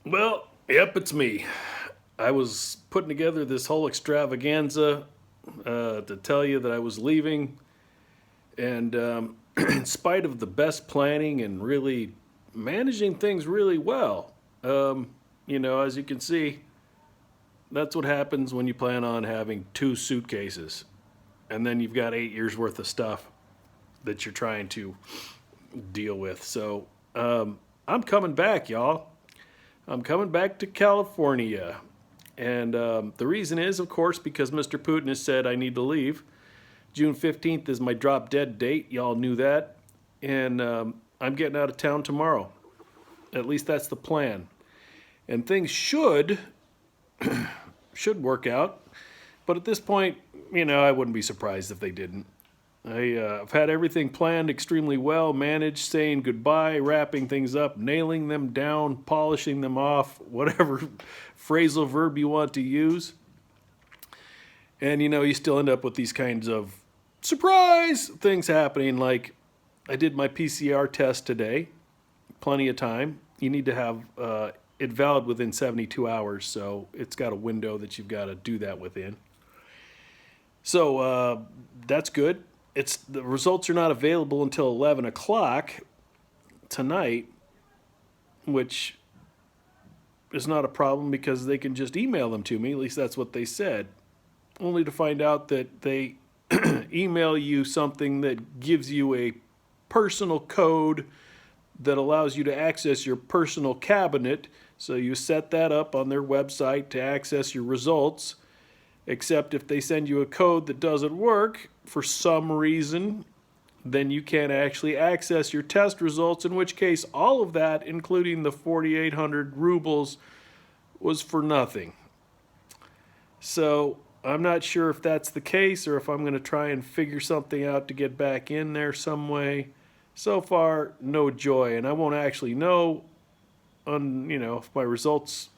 Well, yep, it's me. I was putting together this whole extravaganza to tell you that I was leaving, and in spite of the best planning and really managing things really well, as you can see, that's what happens when you plan on having two suitcases, and then you've got 8 years worth of stuff that you're trying to deal with. So I'm coming back, y'all. I'm coming back to California. And the reason is, of course, because Mr. Putin has said I need to leave. June 15th is my drop dead date. Y'all knew that. And I'm getting out of town tomorrow. At least that's the plan. And things should work out. But at this point, I wouldn't be surprised if they didn't. I've had everything planned extremely well, managed, saying goodbye, wrapping things up, nailing them down, polishing them off, whatever phrasal verb you want to use. And you still end up with these kinds of surprise things happening. Like I did my PCR test today, plenty of time. You need to have it valid within 72 hours, so it's got a window that you've got to do that within. So that's good. It's the results are not available until 11 o'clock tonight, which is not a problem because they can just email them to me. At least that's what they said. Only to find out that they email you something that gives you a personal code that allows you to access your personal cabinet. So you set that up on their website to access your results. Except if they send you a code that doesn't work for some reason, then you can't actually access your test results, in which case all of that, including the 4,800 rubles, was for nothing. So I'm not sure if that's the case or if I'm going to try and figure something out to get back in there some way. So far, no joy, and I won't actually know if my results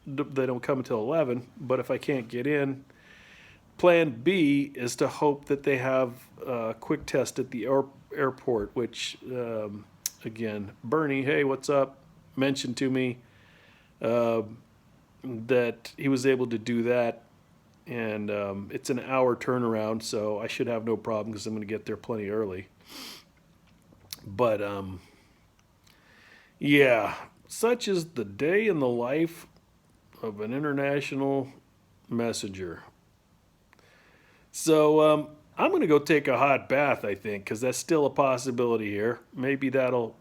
they don't come until 11. But if I can't get in, plan B is to hope that they have a quick test at the airport, which, again, Bernie, hey, what's up, mentioned to me uh, that he was able to do that. And it's an hour turnaround, so I should have no problem because I'm going to get there plenty early. But yeah, such is the day in the life of an international messenger. So I'm going to go take a hot bath, I think, because that's still a possibility here. Maybe that'll,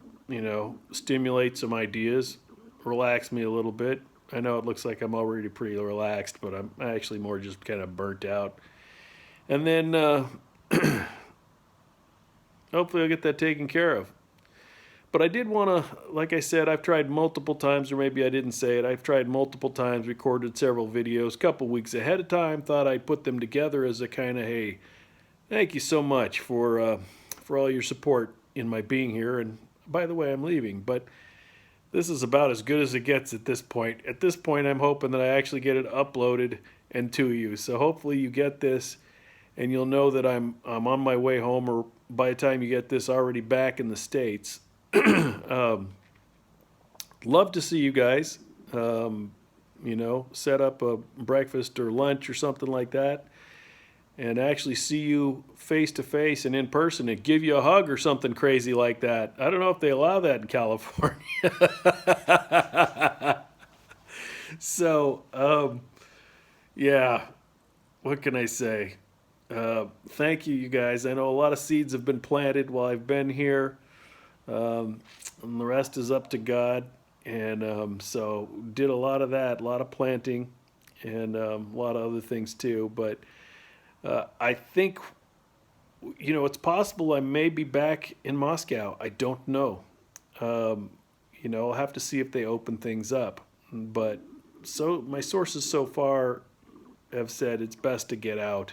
stimulate some ideas, relax me a little bit. I know it looks like I'm already pretty relaxed, but I'm actually more just kind of burnt out. And then hopefully I'll get that taken care of. But I did want to, like I said, I've tried multiple times, or maybe I didn't say it. I've tried multiple times, recorded several videos a couple weeks ahead of time. Thought I'd put them together as a kind of, hey, thank you so much for all your support in my being here. And by the way, I'm leaving, but this is about as good as it gets at this point. At this point, I'm hoping that I actually get it uploaded and to you. So hopefully you get this, and you'll know that I'm on my way home, or by the time you get this, already back in the States. um, Love to see you guys. Set up a breakfast or lunch or something like that, and actually see you face to face and in person and give you a hug or something crazy like that. I don't know if they allow that in California. So, yeah, what can I say? Thank you, you guys. I know a lot of seeds have been planted while I've been here. And the rest is up to God. And so did a lot of that, a lot of planting, and a lot of other things too. But I think, it's possible I may be back in Moscow. I don't know. Um, I'll have to see if they open things up. But so my sources so far have said it's best to get out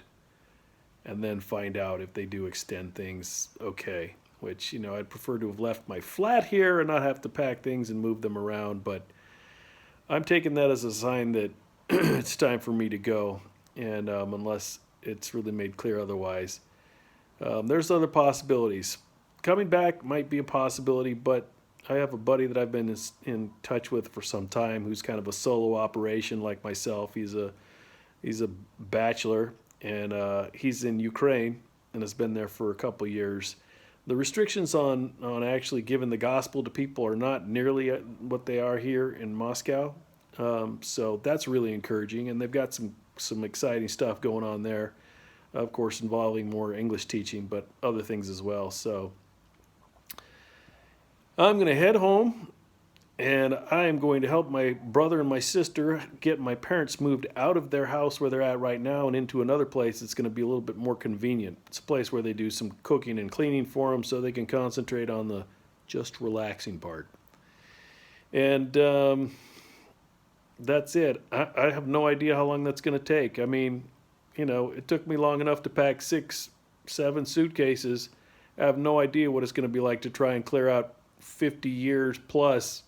and then find out if they do extend things okay. Which, I'd prefer to have left my flat here and not have to pack things and move them around. But I'm taking that as a sign that it's time for me to go. And unless it's really made clear otherwise, there's other possibilities. Coming back might be a possibility, but I have a buddy that I've been in touch with for some time who's kind of a solo operation like myself. He's a bachelor, and he's in Ukraine and has been there for a couple years. The restrictions on actually giving the gospel to people are not nearly what they are here in Moscow. So that's really encouraging, and they've got some exciting stuff going on there. Of course, involving more English teaching, but other things as well. So I'm going to head home, and I am going to help my brother and my sister get my parents moved out of their house where they're at right now and into another place that's going to be a little bit more convenient. It's a place where they do some cooking and cleaning for them so they can concentrate on the just relaxing part. And that's it. I have no idea how long that's going to take. I mean, it took me long enough to pack 6, 7 suitcases. I have no idea what it's going to be like to try and clear out 50 years plus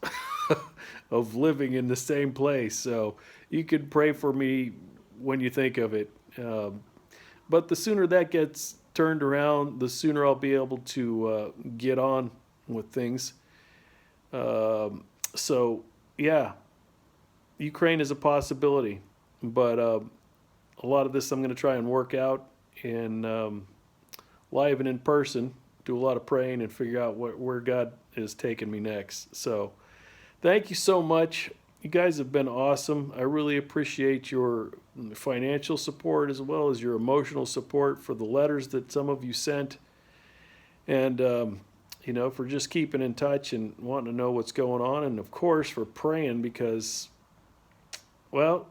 of living in the same place. So you could pray for me when you think of it. But the sooner that gets turned around, the sooner I'll be able to get on with things. So, yeah, Ukraine is a possibility. But a lot of this I'm going to try and work out in live and in person, do a lot of praying and figure out where God is taking me next. So thank you so much. You guys have been awesome. I really appreciate your financial support as well as your emotional support for the letters that some of you sent. And, for just keeping in touch and wanting to know what's going on. And, of course, for praying because, well,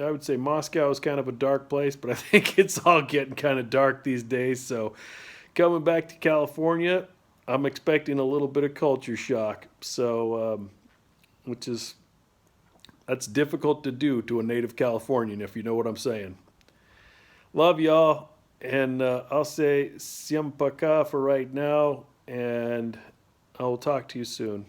I would say Moscow is kind of a dark place, but I think it's all getting kind of dark these days. So coming back to California, I'm expecting a little bit of culture shock. So, that's difficult to do to a native Californian, if you know what I'm saying. Love y'all. And I'll say Всем пока for right now. And I'll talk to you soon.